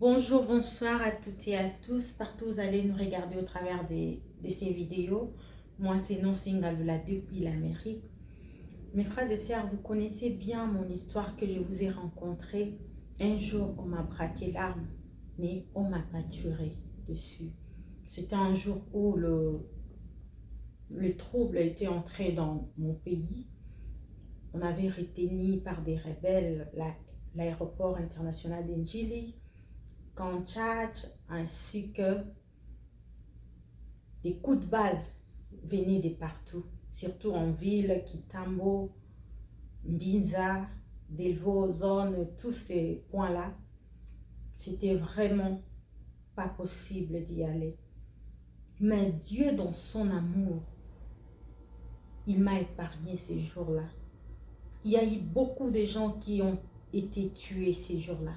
Bonjour, bonsoir à toutes et à tous. Partout vous allez nous regarder au travers de ces vidéos. Moi, c'est Nonsingalula depuis l'Amérique. Mes frères et sœurs, vous connaissez bien mon histoire que je vous ai rencontrée. Un jour, on m'a braqué l'arme, mais on ne m'a pas tué dessus. C'était un jour où le trouble était entré dans mon pays. On avait retenu par des rebelles l'aéroport international d'Njili, qu'en Tchad, ainsi que des coups de balle venaient de partout, surtout en ville, Kitambo, Mbinza, Delvaux, Zone, tous ces coins-là. C'était vraiment pas possible d'y aller. Mais Dieu, dans son amour, il m'a épargné ces jours-là. Il y a eu beaucoup de gens qui ont été tués ces jours-là.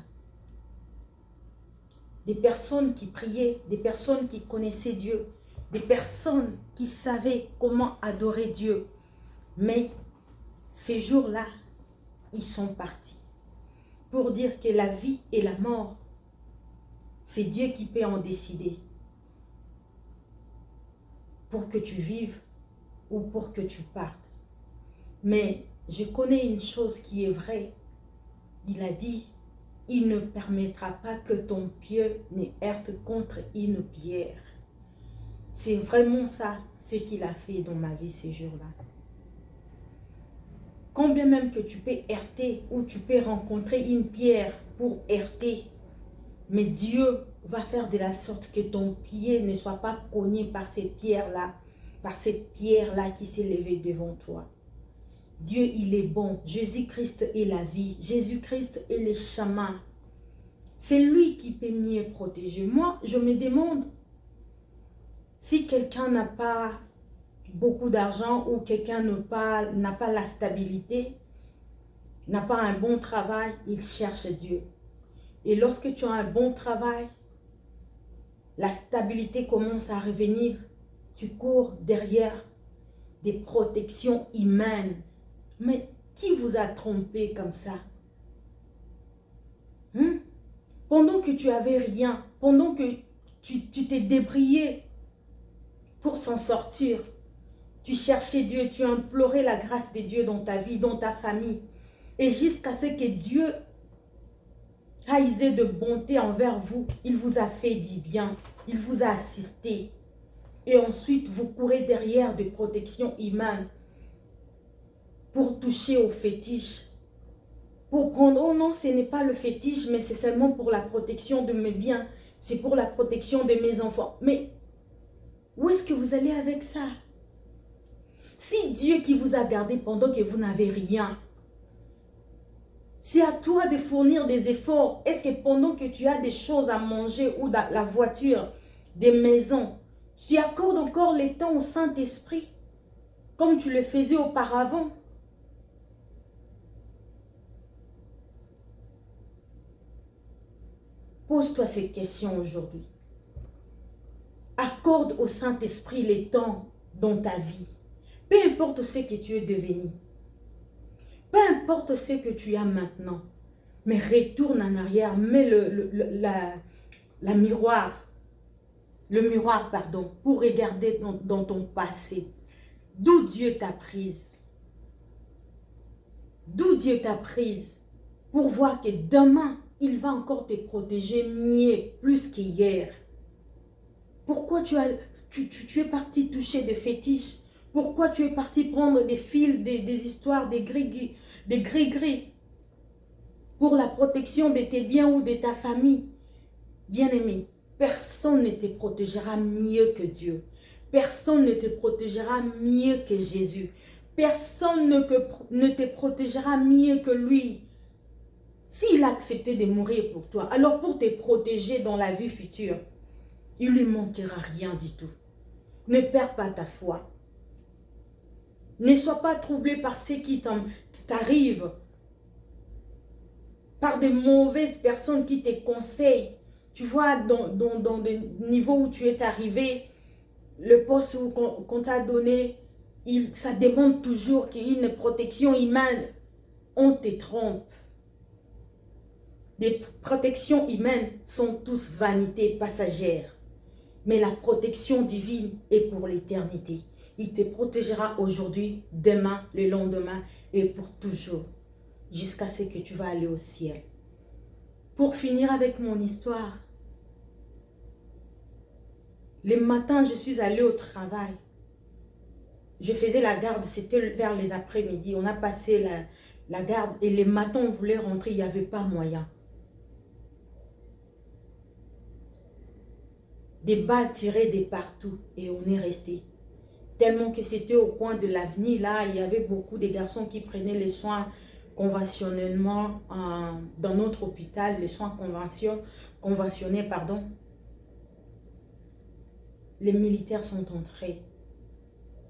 Des personnes qui priaient, des personnes qui connaissaient Dieu, des personnes qui savaient comment adorer Dieu. Mais ces jours-là, ils sont partis. Pour dire que la vie et la mort, c'est Dieu qui peut en décider. Pour que tu vives ou pour que tu partes. Mais je connais une chose qui est vraie. Il a dit, il ne permettra pas que ton pied ne heurte contre une pierre. C'est vraiment ça, ce qu'il a fait dans ma vie ces jours-là. Combien même que tu peux heurter ou tu peux rencontrer une pierre pour heurter, mais Dieu va faire de la sorte que ton pied ne soit pas cogné par cette pierre-là, qui s'est levée devant toi. Dieu, il est bon. Jésus-Christ est la vie. Jésus-Christ est le chemin. C'est lui qui peut mieux protéger. Moi, je me demande si quelqu'un n'a pas beaucoup d'argent ou quelqu'un n'a pas la stabilité, n'a pas un bon travail, il cherche Dieu. Et lorsque tu as un bon travail, la stabilité commence à revenir. Tu cours derrière des protections humaines. Mais qui vous a trompé comme ça? Pendant que tu avais rien, pendant que tu t'es débrouillé pour s'en sortir, tu cherchais Dieu, tu implorais la grâce de Dieu dans ta vie, dans ta famille. Et jusqu'à ce que Dieu a usé de bonté envers vous, il vous a fait du bien, il vous a assisté. Et ensuite, vous courez derrière des protections humaines pour toucher au fétiche. Pour prendre, oh non, ce n'est pas le fétiche, mais c'est seulement pour la protection de mes biens. C'est pour la protection de mes enfants. Mais où est-ce que vous allez avec ça? Si Dieu qui vous a gardé pendant que vous n'avez rien, c'est à toi de fournir des efforts. Est-ce que pendant que tu as des choses à manger ou dans la voiture, des maisons, tu accordes encore le temps au Saint-Esprit comme tu le faisais auparavant? Pose-toi cette question aujourd'hui. Accorde au Saint-Esprit les temps dans ta vie. Peu importe ce que tu es devenu. Peu importe ce que tu as maintenant. Mais retourne en arrière. Mets le miroir, pour regarder dans ton passé. D'où Dieu t'a prise. D'où Dieu t'a prise. Pour voir que demain, il va encore te protéger mieux, plus qu'hier. Pourquoi tu es parti toucher des fétiches? Pourquoi tu es parti prendre des fils, des histoires, des gris-gris pour la protection de tes biens ou de ta famille? Bien-aimé, personne ne te protégera mieux que Dieu. Personne ne te protégera mieux que Jésus. Personne ne te protégera mieux que lui. S'il a accepté de mourir pour toi, alors pour te protéger dans la vie future, il ne lui manquera rien du tout. Ne perds pas ta foi. Ne sois pas troublé par ce qui t'arrive, par de mauvaises personnes qui te conseillent. Tu vois, dans des niveaux où tu es arrivé, le poste qu'on t'a donné, ça demande toujours qu'il y ait une protection humaine. On te trompe. Les protections humaines sont tous vanité passagère. Mais la protection divine est pour l'éternité. Il te protégera aujourd'hui, demain, le lendemain et pour toujours. Jusqu'à ce que tu vas aller au ciel. Pour finir avec mon histoire, le matin, je suis allée au travail. Je faisais la garde, c'était vers les après-midi. On a passé la garde et le matin, on voulait rentrer, il n'y avait pas moyen. Des balles tirées de partout et on est resté. Tellement que c'était au coin de l'avenue, là, il y avait beaucoup de garçons qui prenaient les soins conventionnellement dans notre hôpital, les soins conventionnés, pardon. Les militaires sont entrés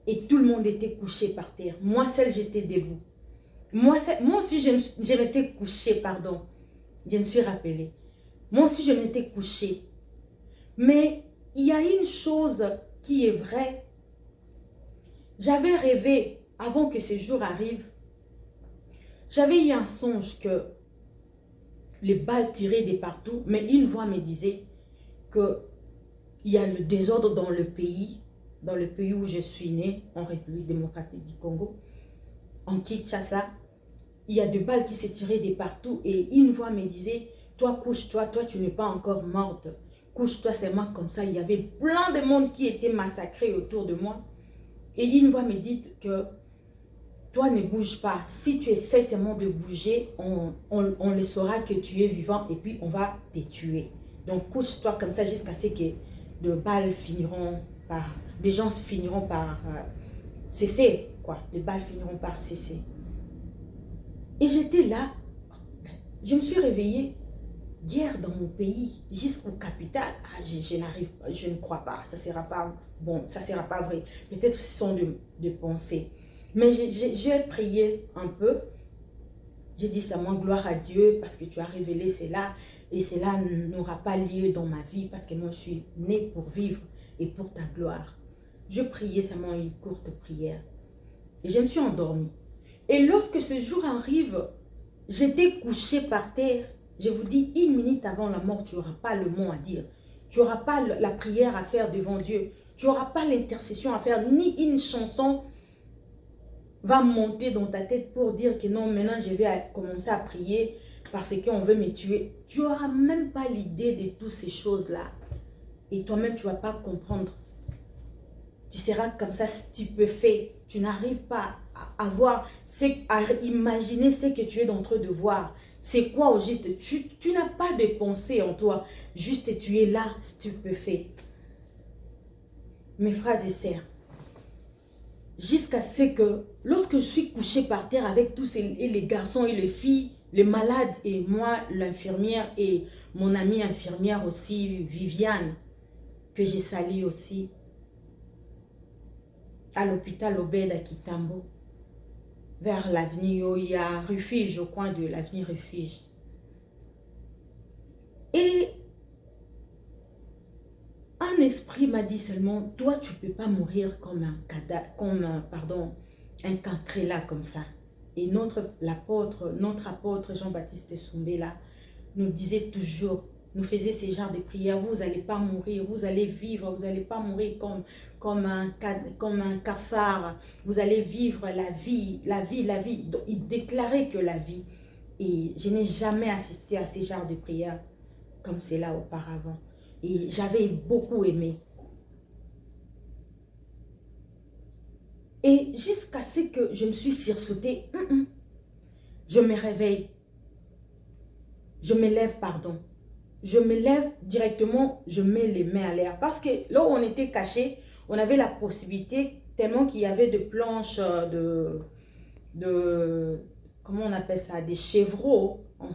et tout le monde était couché par terre. Moi seule, j'étais debout. Moi aussi, je m'étais couchée, pardon. Je me suis rappelée. Moi aussi, je m'étais couchée. Mais il y a une chose qui est vraie. J'avais rêvé, avant que ce jour arrive, j'avais eu un songe que les balles tiraient de partout, mais une voix me disait qu'il y a le désordre dans le pays où je suis née, en République démocratique du Congo, en Kinshasa. Il y a des balles qui se tiraient de partout et une voix me disait, toi couche-toi, toi tu n'es pas encore morte, couche-toi seulement comme ça. Il y avait plein de monde qui était massacré autour de moi. Et une voix me dit que toi ne bouge pas. Si tu essaies seulement de bouger, on le saura que tu es vivant et puis on va te tuer. Donc couche-toi comme ça jusqu'à ce que de balles finiront par, des gens finiront par cesser, quoi. Les balles finiront par cesser. Et j'étais là, je me suis réveillée. Guerre dans mon pays, jusqu'au capital, je n'arrive pas, je ne crois pas, ça ne sera pas bon, ça ne sera pas vrai. Peut-être ce sont de pensées. Mais j'ai prié un peu. J'ai dit seulement gloire à Dieu parce que tu as révélé cela et cela n'aura pas lieu dans ma vie parce que moi je suis née pour vivre et pour ta gloire. Je priais seulement une courte prière et je me suis endormie. Et lorsque ce jour arrive, j'étais couchée par terre. Je vous dis, 1 minute avant la mort, tu n'auras pas le mot à dire. Tu n'auras pas la prière à faire devant Dieu. Tu n'auras pas l'intercession à faire, ni une chanson va monter dans ta tête pour dire que non, maintenant je vais commencer à prier parce qu'on veut me tuer. Tu n'auras même pas l'idée de toutes ces choses-là. Et toi-même, tu ne vas pas comprendre. Tu seras comme ça stupéfait. Tu n'arrives pas à voir, à imaginer ce que tu es en train de voir. C'est quoi au juste? Tu n'as pas de pensée en toi. Juste tu es là, stupéfait. Mes frères et sœurs, jusqu'à ce que, lorsque je suis couchée par terre avec tous les garçons et les filles, les malades et moi, l'infirmière et mon amie infirmière aussi, Viviane, que j'ai saluée aussi, à l'hôpital Obed à Kitambo, vers l'avenue où il y a refuge, au coin de l'avenue refuge. Et un esprit m'a dit seulement, toi tu ne peux pas mourir comme un cadavre, un cancré là comme ça. Et notre apôtre Jean-Baptiste Soumbé là, nous disait toujours, nous faisait ces genres de prières, vous n'allez pas mourir, vous allez vivre, vous n'allez pas mourir comme un cafard, vous allez vivre la vie, la vie, la vie. Donc, il déclarait que la vie, et je n'ai jamais assisté à ces genres de prières comme cela auparavant. Et j'avais beaucoup aimé. Et jusqu'à ce que je me suis sursautée, je me réveille. Je me lève, pardon. Je me lève directement, je mets les mains à l'air. Parce que là où on était caché, on avait la possibilité, tellement qu'il y avait de planches, comment on appelle ça, des chevreaux, en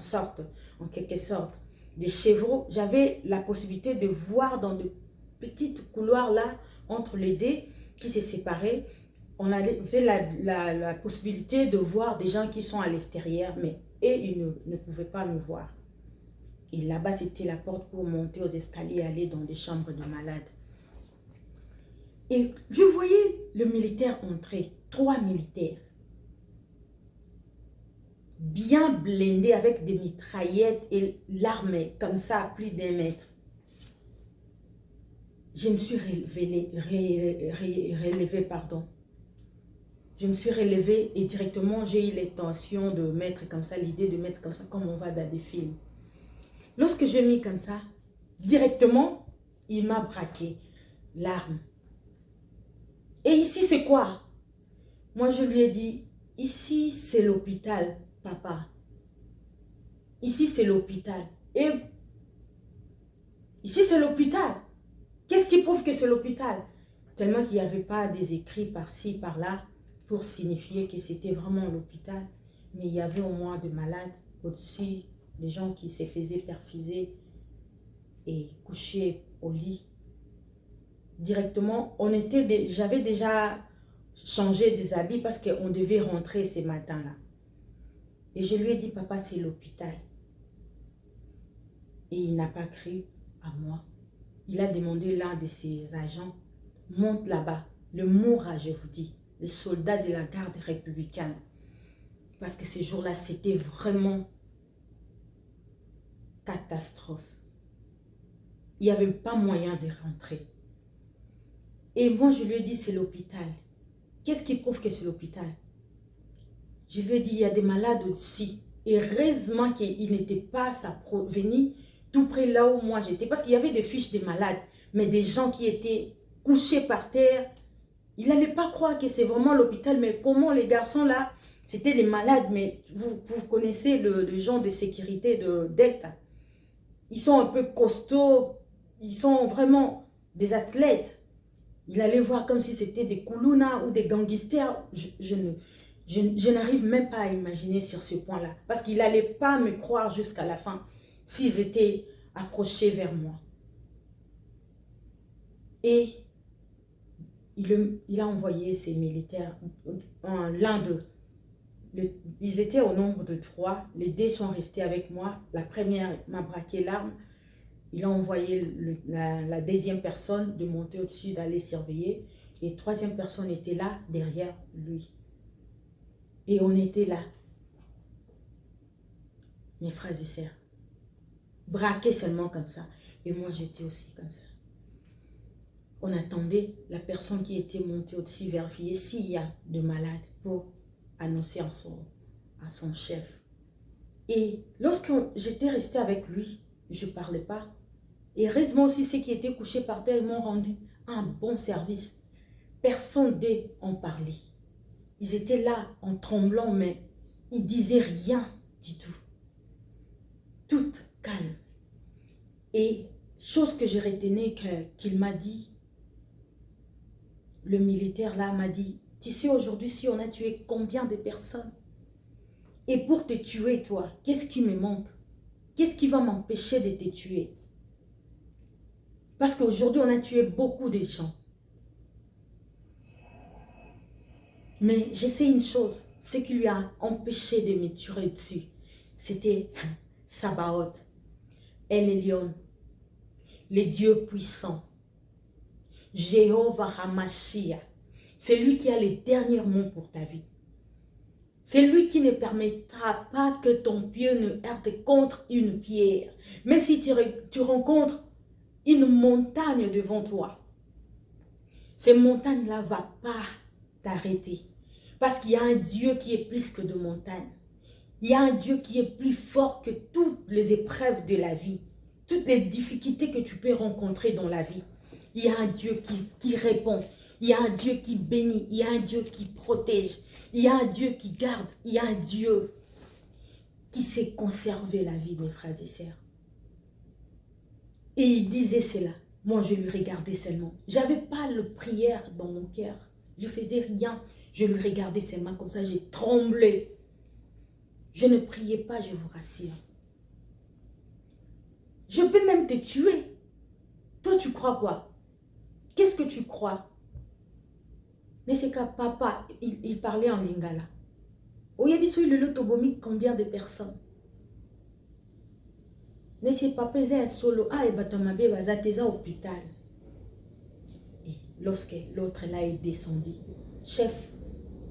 quelque sorte. Des chevreaux, j'avais la possibilité de voir dans de petites couloirs là, entre les dés qui se séparaient. On avait la possibilité de voir des gens qui sont à l'extérieur, mais ils ne pouvaient pas nous voir. Et là-bas, c'était la porte pour monter aux escaliers et aller dans des chambres de malades. Et je voyais le militaire entrer, 3 militaires. bien blindé avec des mitraillettes et l'armée comme ça à plus d'1 mètre. Je me suis relevée, pardon. Je me suis relevée et directement j'ai eu l'intention de mettre comme ça, l'idée de mettre comme ça, comme on va dans des films. Lorsque je mis comme ça, directement, il m'a braqué l'arme. Et ici, c'est quoi? Moi, je lui ai dit, ici, c'est l'hôpital, papa. Ici, c'est l'hôpital. Et ici, c'est l'hôpital. Qu'est-ce qui prouve que c'est l'hôpital? Tellement qu'il n'y avait pas des écrits par-ci, par-là, pour signifier que c'était vraiment l'hôpital. Mais il y avait au moins des malades au-dessus, des gens qui se faisaient perfuser et coucher au lit. Directement, j'avais déjà changé des habits parce qu'on devait rentrer ces matins-là. Et je lui ai dit, papa, c'est l'hôpital. Et il n'a pas cru à moi. Il a demandé l'un de ses agents, monte là-bas. Le Moura, je vous dis, les soldats de la garde républicaine. Parce que ces jours-là, c'était vraiment catastrophe. Il n'y avait pas moyen de rentrer. Et moi, je lui ai dit, c'est l'hôpital. Qu'est-ce qui prouve que c'est l'hôpital? Je lui ai dit, il y a des malades au-dessus. Et heureusement qu'il n'était pas venu tout près là où moi j'étais. Parce qu'il y avait des fiches des malades. Mais des gens qui étaient couchés par terre. Il n'allait pas croire que c'est vraiment l'hôpital. Mais comment les garçons là, c'était des malades. Mais vous connaissez le genre de sécurité de Delta. Ils sont un peu costauds. Ils sont vraiment des athlètes. Il allait voir comme si c'était des Koulouna ou des gangsters. Je n'arrive même pas à imaginer sur ce point-là. Parce qu'il n'allait pas me croire jusqu'à la fin s'ils étaient approchés vers moi. Et il a envoyé ses militaires, l'un d'eux. Ils étaient au nombre de 3. Les 2 sont restés avec moi. La première m'a braqué l'arme. Il a envoyé la 2e personne de monter au-dessus, d'aller surveiller. Et 3e personne était là, derrière lui. Et on était là. Mes frères et sœurs. Braqués seulement comme ça. Et moi, j'étais aussi comme ça. On attendait la personne qui était montée au-dessus, vérifier s'il y a de malades pour annoncer à son chef. Et lorsque j'étais restée avec lui, je ne parlais pas. Et heureusement aussi, ceux qui étaient couchés par terre m'ont rendu un bon service. Personne d'eux en parlait. Ils étaient là en tremblant, mais ils ne disaient rien du tout. Tout calme. Et chose que je retenais qu'il m'a dit, le militaire là m'a dit, tu sais aujourd'hui si on a tué combien de personnes? Et pour te tuer toi, qu'est-ce qui me manque? Qu'est-ce qui va m'empêcher de te tuer? Parce qu'aujourd'hui, on a tué beaucoup de gens. Mais je sais une chose, ce qui lui a empêché de me tuer dessus, c'était Sabaoth, El Elyon, les dieux puissants, Jéhovah Hamashia. C'est lui qui a les derniers mots pour ta vie. C'est lui qui ne permettra pas que ton pied ne heurte contre une pierre. Même si tu rencontres une montagne devant toi, ces montagnes-là ne vont pas t'arrêter. Parce qu'il y a un Dieu qui est plus que de montagnes. Il y a un Dieu qui est plus fort que toutes les épreuves de la vie. Toutes les difficultés que tu peux rencontrer dans la vie. Il y a un Dieu qui répond. Il y a un Dieu qui bénit. Il y a un Dieu qui protège. Il y a un Dieu qui garde. Il y a un Dieu qui sait conserver la vie, mes frères et sœurs. Et il disait cela. Moi, je lui regardais seulement. Je n'avais pas de prière dans mon cœur. Je ne faisais rien. Je lui regardais seulement comme ça. J'ai tremblé. Je ne priais pas, je vous rassure. Je peux même te tuer. Toi, tu crois quoi? Qu'est-ce que tu crois? Mais c'est qu'à papa, il parlait en lingala. Oyebiso, il le tobomi combien de personnes? Ne c'est pas pesé un solo. Ah, et batamabe, bazateza hôpital. Et lorsque l'autre là est descendu, chef,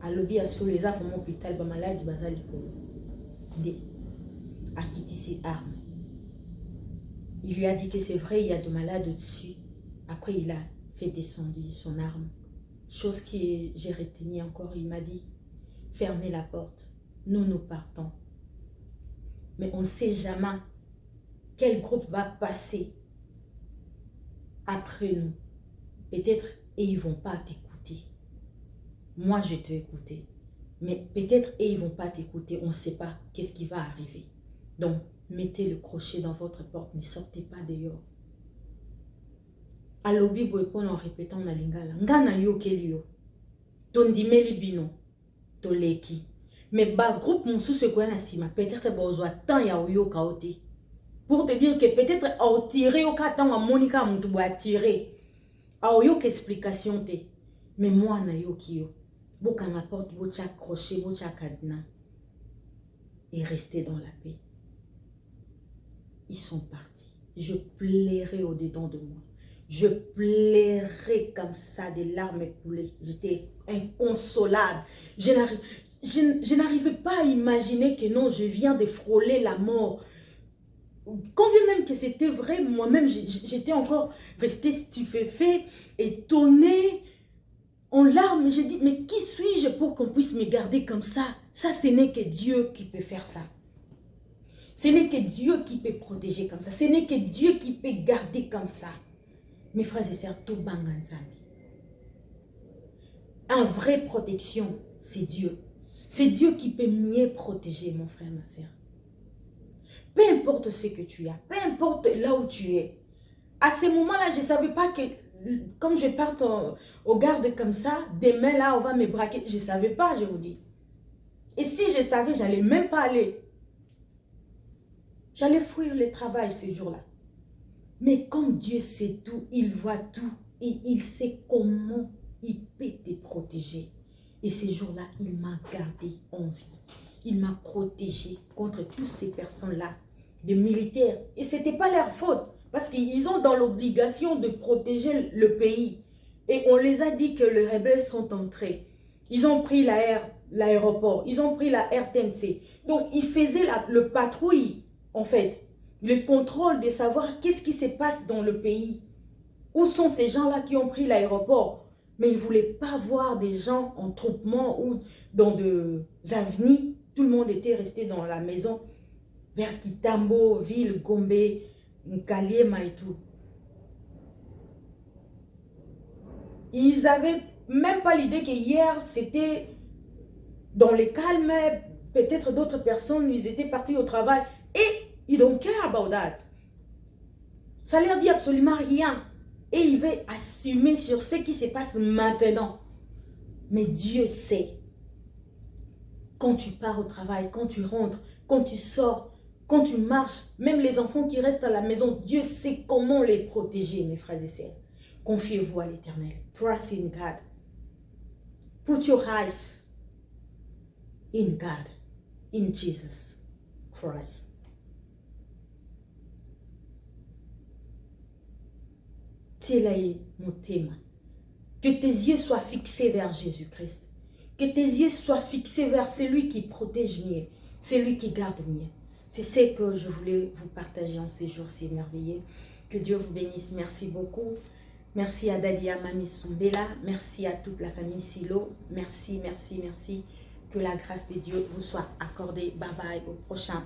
a lobby à solo, les affres mon hôpital, ba malade, bazalikolo. a quitté ses armes. Il lui a dit que c'est vrai, il y a de malades au-dessus. Après, il a fait descendre son arme. Chose que j'ai retenue encore, il m'a dit, fermez la porte, nous partons. Mais on ne sait jamais quel groupe va passer après nous. Peut-être, et ils ne vont pas t'écouter. Moi, je t'ai écouté. Mais peut-être, et ils ne vont pas t'écouter. On ne sait pas qu'est-ce qui va arriver. Donc, mettez le crochet dans votre porte. Ne sortez pas dehors. Alobi boepon en répétant na lingala. Ngana yo kelio. Tondimeli bino. Toleki. Mais ba groupe mon sous ce qu'on a sima. Peut-être besoin tant ya yo kaote. Pour te dire que peut-être au tirer au katan à Monica moutou boa tirer. A yo explication te. Mais moi na yo kio. Boka na porte bocha crochet bocha cadenas. Et rester dans la paix. Ils sont partis. Je plairais au-dedans de moi. Je plairais comme ça, des larmes coulées. J'étais inconsolable. Je n'arrivais pas à imaginer que non, je viens de frôler la mort. Quand bien même que c'était vrai, moi-même, j'étais encore restée stupéfaite, étonnée, en larmes. J'ai dit, mais qui suis-je pour qu'on puisse me garder comme ça? Ça, ce n'est que Dieu qui peut faire ça. Ce n'est que Dieu qui peut protéger comme ça. Ce n'est que Dieu qui peut garder comme ça. Mes frères et sœurs, tout banganzami. En vraie protection, c'est Dieu. C'est Dieu qui peut mieux protéger, mon frère, ma sœur. Peu importe ce que tu as, peu importe là où tu es. À ce moment-là, je ne savais pas que, comme je parte au garde comme ça, demain là, on va me braquer. Je ne savais pas, je vous dis. Et si je savais, je n'allais même pas aller. J'allais fuir le travail ces jours-là. Mais comme Dieu sait tout, il voit tout et il sait comment il peut te protéger. Et ces jours-là, il m'a gardé en vie. Il m'a protégé contre toutes ces personnes-là, des militaires. Et ce n'était pas leur faute, parce qu'ils ont dans l'obligation de protéger le pays. Et on les a dit que les rebelles sont entrés. Ils ont pris l'aéroport, ils ont pris la RTNC. Donc, ils faisaient le patrouille, en fait. Le contrôle de savoir qu'est-ce qui se passe dans le pays. Où sont ces gens-là qui ont pris l'aéroport? Mais ils ne voulaient pas voir des gens en troupement ou dans des avenues. Tout le monde était resté dans la maison. Vers Kitambo, Ville, Gombe, Nkaliema et tout. Ils n'avaient même pas l'idée que hier, c'était dans le calme. Peut-être d'autres personnes, ils étaient partis au travail. Et ils don't care about that. Ça leur dit absolument rien. Et ils veulent assumer sur ce qui se passe maintenant. Mais Dieu sait. Quand tu pars au travail, quand tu rentres, quand tu sors, quand tu marches, même les enfants qui restent à la maison, Dieu sait comment les protéger, mes frères et sœurs. Confiez-vous à l'Éternel. Trust in God. Put your eyes in God, in Jesus Christ. Que tes yeux soient fixés vers Jésus-Christ. Que tes yeux soient fixés vers celui qui protège mieux, celui qui garde mieux. C'est ce que je voulais vous partager en ces jours si merveilleux. Que Dieu vous bénisse. Merci beaucoup. Merci à Dadia Mami Sumbela. Merci à toute la famille Silo. Merci, merci, merci. Que la grâce de Dieu vous soit accordée. Bye bye. Au prochain